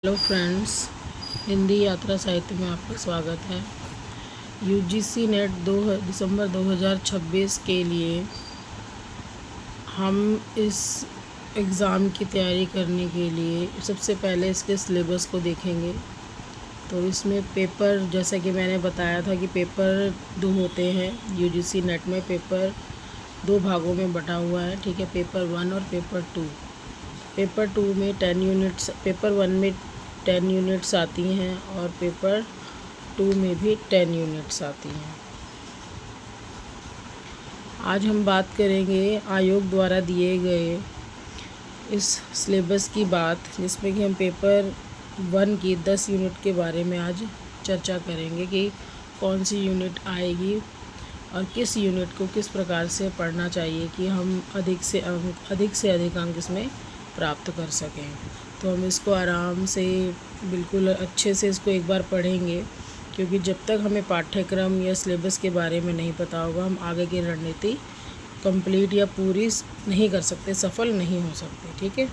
Hello friends, Hindi यात्रा साहित्य में आपका स्वागत है। यूजीसी नेट 2 दिसंबर 2026 के लिए हम इस एग्ज़ाम की तैयारी करने के लिए सबसे पहले इसके सिलेबस को देखेंगे। तो इसमें पेपर, जैसा कि मैंने बताया था कि पेपर 2 होते हैं। यूजीसी नेट में पेपर 2 भागों में बटा हुआ है, ठीक है। पेपर 1 और पेपर 2। पेपर 2 में 10 यूनिट्स, पेपर 1 में 10 यूनिट्स आती हैं और पेपर 2 में भी 10 यूनिट्स आती हैं। आज हम बात करेंगे आयोग द्वारा दिए गए इस सिलेबस की बात, जिसमें कि हम पेपर 1 की 10 यूनिट के बारे में आज चर्चा करेंगे कि कौन सी यूनिट आएगी और किस यूनिट को किस प्रकार से पढ़ना चाहिए कि हम अधिक से अधिक अंक इसमें प्राप्त कर सकें। तो हम इसको आराम से, बिल्कुल अच्छे से इसको एक बार पढ़ेंगे, क्योंकि जब तक हमें पाठ्यक्रम या सिलेबस के बारे में नहीं पता होगा, हम आगे की रणनीति कंप्लीट या पूरी नहीं कर सकते, सफल नहीं हो सकते, ठीक है।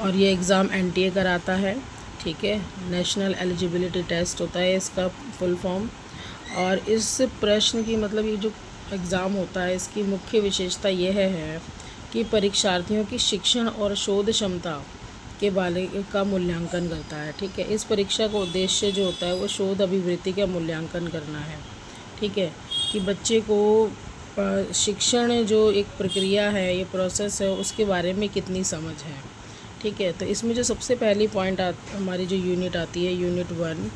और ये एग्ज़ाम एनटीए कराता है, ठीक है। नेशनल एलिजिबिलिटी टेस्ट होता है इसका फुल फॉर्म। और इस प्रश्न की, मतलब ये जो एग्ज़ाम होता है, इसकी मुख्य विशेषता यह है कि परीक्षार्थियों की शिक्षण और शोध क्षमता के बारे का मूल्यांकन करता है, ठीक है। इस परीक्षा का उद्देश्य जो होता है वो शोध अभिवृत्ति का मूल्यांकन करना है, ठीक है, कि बच्चे को शिक्षण जो एक प्रक्रिया है, ये प्रोसेस है, उसके बारे में कितनी समझ है, ठीक है। तो इसमें जो सबसे पहली पॉइंट हमारी जो यूनिट आती है, यूनिट 1।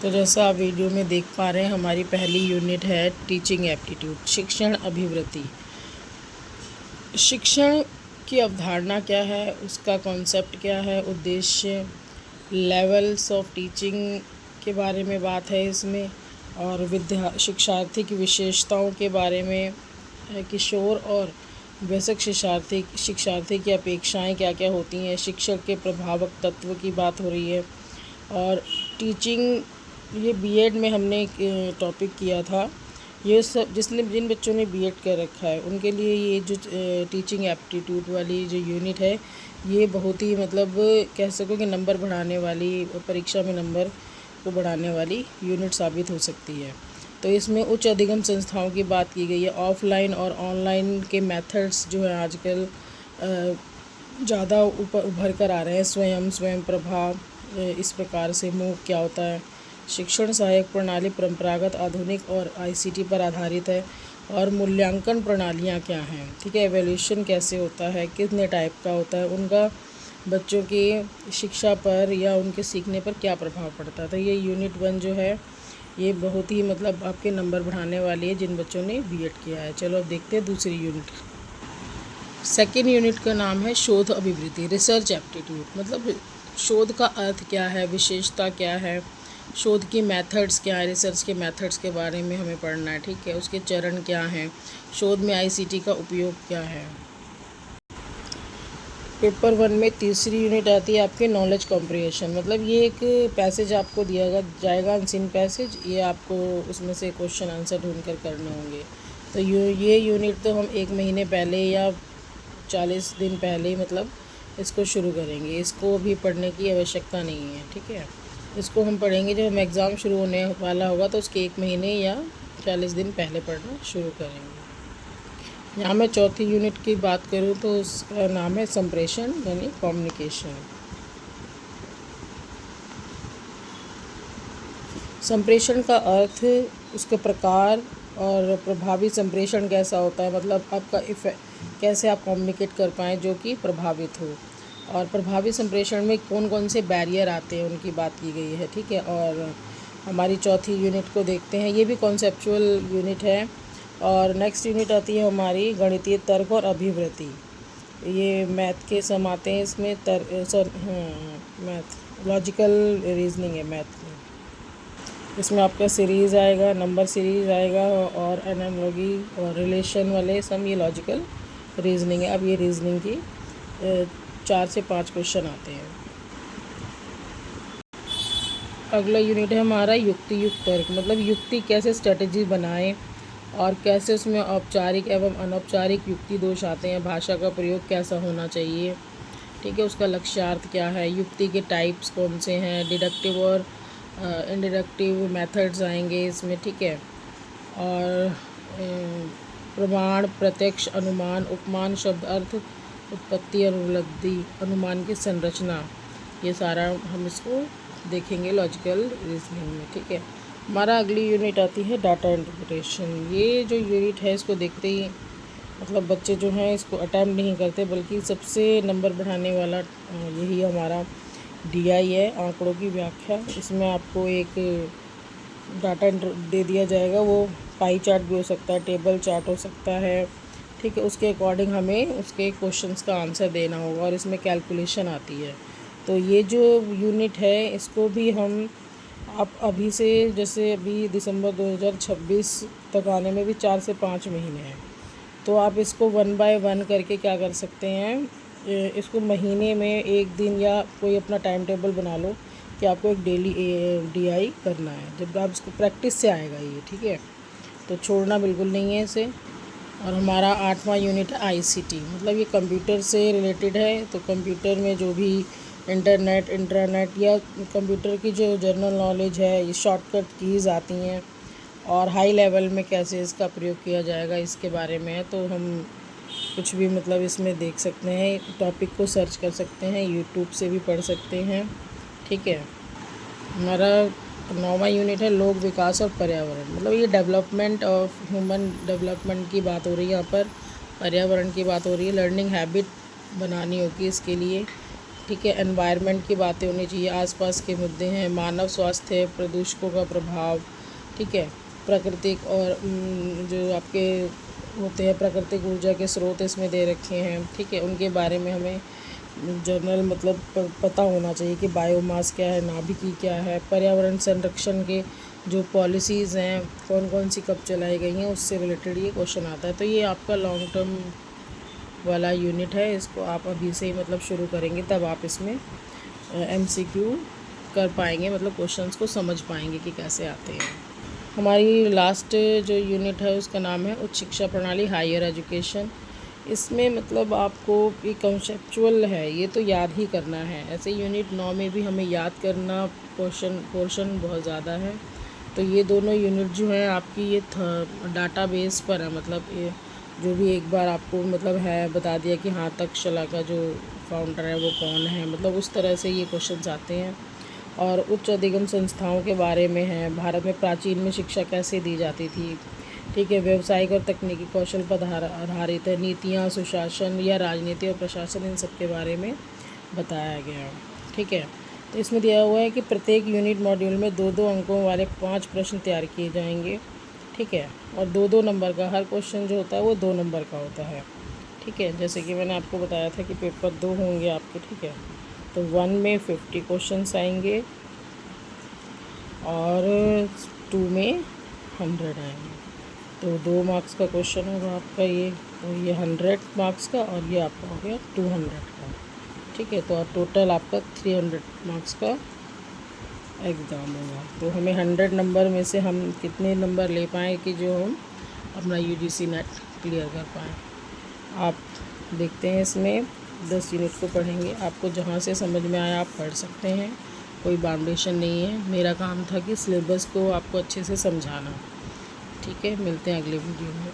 तो जैसा आप वीडियो में देख पा रहे हैं, हमारी पहली यूनिट है टीचिंग एप्टीट्यूड, शिक्षण अभिवृत्ति। शिक्षण की अवधारणा क्या है, उसका कॉन्सेप्ट क्या है, उद्देश्य, लेवल्स ऑफ टीचिंग के बारे में बात है इसमें, और शिक्षार्थी की विशेषताओं के बारे में, किशोर और वयस्क शिक्षार्थी की अपेक्षाएं क्या क्या होती हैं, शिक्षक के प्रभावक तत्व की बात हो रही है। और टीचिंग, ये बीएड में हमने टॉपिक किया था। ये सब जिन बच्चों ने बीएड कर रखा है उनके लिए ये जो टीचिंग एप्टीट्यूड वाली जो यूनिट है, ये बहुत ही, मतलब कह सको कि नंबर बढ़ाने वाली, परीक्षा में नंबर को बढ़ाने वाली यूनिट साबित हो सकती है। तो इसमें उच्च अधिगम संस्थाओं की बात की गई है। ऑफलाइन और ऑनलाइन के मेथड्स जो है आजकल ज़्यादा उभर कर आ रहे हैं। स्वयं प्रभा, इस प्रकार से मूक क्या होता है। शिक्षण सहायक प्रणाली परंपरागत, आधुनिक और आईसीटी पर आधारित है। और मूल्यांकन प्रणालियाँ क्या हैं, ठीक है। एवोल्यूशन कैसे होता है, कितने टाइप का होता है, उनका बच्चों की शिक्षा पर या उनके सीखने पर क्या प्रभाव पड़ता है। तो ये यूनिट 1 जो है, ये बहुत ही, मतलब आपके नंबर बढ़ाने वाली है जिन बच्चों ने बीएड किया है। चलो अब देखते हैं दूसरी यूनिट। सेकेंड यूनिट का नाम है शोध अभिवृत्ति, रिसर्च एप्टीट्यूड। मतलब शोध का अर्थ क्या है, विशेषता क्या है, शोध की मेथड्स क्या है, रिसर्च के मेथड्स के बारे में हमें पढ़ना है, ठीक है। उसके चरण क्या हैं, शोध में आईसीटी का उपयोग क्या है। पेपर 1 में तीसरी यूनिट आती है आपके नॉलेज कॉम्प्रिहेंशन। मतलब ये एक पैसेज आपको दिया जाएगा, अनसीन पैसेज, ये आपको उसमें से क्वेश्चन आंसर ढूंढ कर करने होंगे। तो ये यूनिट तो हम 1 महीने पहले या 40 दिन पहले, मतलब इसको शुरू करेंगे। इसको अभी पढ़ने की आवश्यकता नहीं है, ठीक है। इसको हम पढ़ेंगे जब हम एग्ज़ाम शुरू होने वाला होगा, तो उसके 1 महीने या 40 दिन पहले पढ़ना शुरू करेंगे। यहाँ मैं चौथी यूनिट की बात करूँ तो उसका नाम है संप्रेषण, यानी कम्युनिकेशन। संप्रेषण का अर्थ, उसके प्रकार और प्रभावी संप्रेषण कैसा होता है, मतलब आपका कैसे आप कम्युनिकेट कर पाएँ जो कि प्रभावित हो। और प्रभावी संप्रेषण में कौन कौन से बैरियर आते हैं उनकी बात की गई है, ठीक है। और हमारी चौथी यूनिट को देखते हैं, ये भी कॉन्सेप्चुअल यूनिट है। और नेक्स्ट यूनिट आती है हमारी गणितीय तर्क और अभिवृत्ति। ये मैथ के सम आते हैं इसमें, मैथ लॉजिकल रीजनिंग है मैथ में। इसमें आपका सीरीज़ आएगा, नंबर सीरीज़ आएगा, और एनालॉजी और रिलेशन वाले सम, ये लॉजिकल रीजनिंग है। अब ये रीजनिंग की 4 से 5 क्वेश्चन आते हैं। अगला यूनिट है हमारा युक्ति युक्त तर्क। मतलब युक्ति कैसे स्ट्रेटजी बनाएं और कैसे उसमें औपचारिक एवं अनौपचारिक युक्ति दोष आते हैं, भाषा का प्रयोग कैसा होना चाहिए, ठीक है, उसका लक्ष्यार्थ क्या है, युक्ति के टाइप्स कौन से हैं, डिडक्टिव और इंडिडक्टिव मेथड्स आएंगे इसमें, ठीक है। और प्रमाण, प्रत्यक्ष, अनुमान, उपमान, शब्द अर्थ, उत्पत्ति और उपलब्धि, अनुमान की संरचना, ये सारा हम इसको देखेंगे लॉजिकल रीजनिंग में, ठीक है। हमारा अगली यूनिट आती है डाटा इंटरप्रिटेशन। ये जो यूनिट है इसको देखते ही मतलब बच्चे जो हैं इसको अटैम्प्ट नहीं करते, बल्कि सबसे नंबर बढ़ाने वाला यही हमारा DI है, आंकड़ों की व्याख्या। इसमें आपको एक डाटा दे दिया जाएगा, वो पाई चार्ट भी हो सकता है, टेबल चार्ट हो सकता है, ठीक है। उसके अकॉर्डिंग हमें उसके क्वेश्चंस का आंसर देना होगा और इसमें कैलकुलेशन आती है। तो ये जो यूनिट है इसको भी हम आप अभी से, जैसे अभी दिसंबर 2026 तक आने में भी 4 से 5 महीने हैं, तो आप इसको 1 बाय 1 करके क्या कर सकते हैं, इसको महीने में एक दिन या कोई अपना टाइम टेबल बना लो कि आपको एक डेली DI करना है। जब आप इसको प्रैक्टिस से आएगा ये, ठीक है, तो छोड़ना बिल्कुल नहीं है इसे। और हमारा 8वां यूनिट है ICT, मतलब ये कंप्यूटर से रिलेटेड है। तो कंप्यूटर में जो भी इंटरनेट, इंट्रानेट या कंप्यूटर की जो जनरल नॉलेज है, ये शॉर्टकट कीज़ आती हैं और हाई लेवल में कैसे इसका प्रयोग किया जाएगा इसके बारे में है। तो हम कुछ भी मतलब इसमें देख सकते हैं, टॉपिक को सर्च कर सकते हैं, यूट्यूब से भी पढ़ सकते हैं, ठीक है। हमारा 9वां यूनिट है लोक विकास और पर्यावरण, मतलब ये डेवलपमेंट ऑफ ह्यूमन डेवलपमेंट की बात हो रही है यहाँ पर, पर्यावरण की बात हो रही है। लर्निंग हैबिट बनानी होगी इसके लिए, ठीक है। एनवायरनमेंट की बातें होनी चाहिए, आसपास के मुद्दे हैं, मानव स्वास्थ्य, प्रदूषकों का प्रभाव, ठीक है। प्राकृतिक और जो आपके होते हैं प्राकृतिक ऊर्जा के स्रोत इसमें दे रखे हैं, ठीक है, उनके बारे में हमें जनरल मतलब पता होना चाहिए कि बायोमास क्या है, नाभिकी क्या है। पर्यावरण संरक्षण के जो पॉलिसीज़ हैं कौन कौन सी कब चलाई गई हैं, उससे रिलेटेड ये क्वेश्चन आता है। तो ये आपका लॉन्ग टर्म वाला यूनिट है, इसको आप अभी से ही मतलब शुरू करेंगे तब आप इसमें MCQ कर पाएंगे, मतलब क्वेश्चंस को समझ पाएंगे कि कैसे आते हैं। हमारी लास्ट जो यूनिट है उसका नाम है उच्च शिक्षा प्रणाली, हायर एजुकेशन। इसमें मतलब आपको ये कंसेप्चुअल है, ये तो याद ही करना है। ऐसे यूनिट 9 में भी हमें याद करना पोर्शन बहुत ज़्यादा है। तो ये दोनों यूनिट जो है आपकी ये डाटाबेस पर है, मतलब ये जो भी एक बार आपको मतलब है बता दिया कि हाँ तक्षशिला का जो फाउंडर है वो कौन है, मतलब उस तरह से ये क्वेश्चंस आते हैं। और उच्च अधिगम संस्थाओं के बारे में है, भारत में प्राचीन में शिक्षा कैसे दी जाती थी, ठीक है। व्यावसायिक और तकनीकी कौशल पर आधारित है, नीतियाँ, सुशासन या राजनीति और प्रशासन, इन सब के बारे में बताया गया, ठीक है। तो इसमें दिया हुआ है कि प्रत्येक यूनिट मॉड्यूल में 2-2 अंकों वाले 5 प्रश्न तैयार किए जाएंगे, ठीक है। और 2-2 नंबर का हर क्वेश्चन जो होता है वो 2 नंबर का होता है, ठीक है। जैसे कि मैंने आपको बताया था कि पेपर 2 होंगे आपके, ठीक है। तो 1 में 50 क्वेश्चंस आएंगे और 2 में 100 आएंगे। तो 2 मार्क्स का क्वेश्चन होगा आपका ये, और ये 100 मार्क्स का, और ये आपका हो गया 200 का, ठीक है। तो टोटल आपका 300 मार्क्स का एग्ज़ाम होगा। तो हमें 100 नंबर में से हम कितने नंबर ले पाएँ कि जो हम अपना UGC नेट क्लियर कर पाएँ। आप देखते हैं इसमें 10 यूनिट को पढ़ेंगे, आपको जहाँ से समझ में आया आप पढ़ सकते हैं, कोई बाउंडेशन नहीं है। मेरा काम था कि सिलेबस को आपको अच्छे से समझाना, ठीक है। मिलते हैं अगले वीडियो में।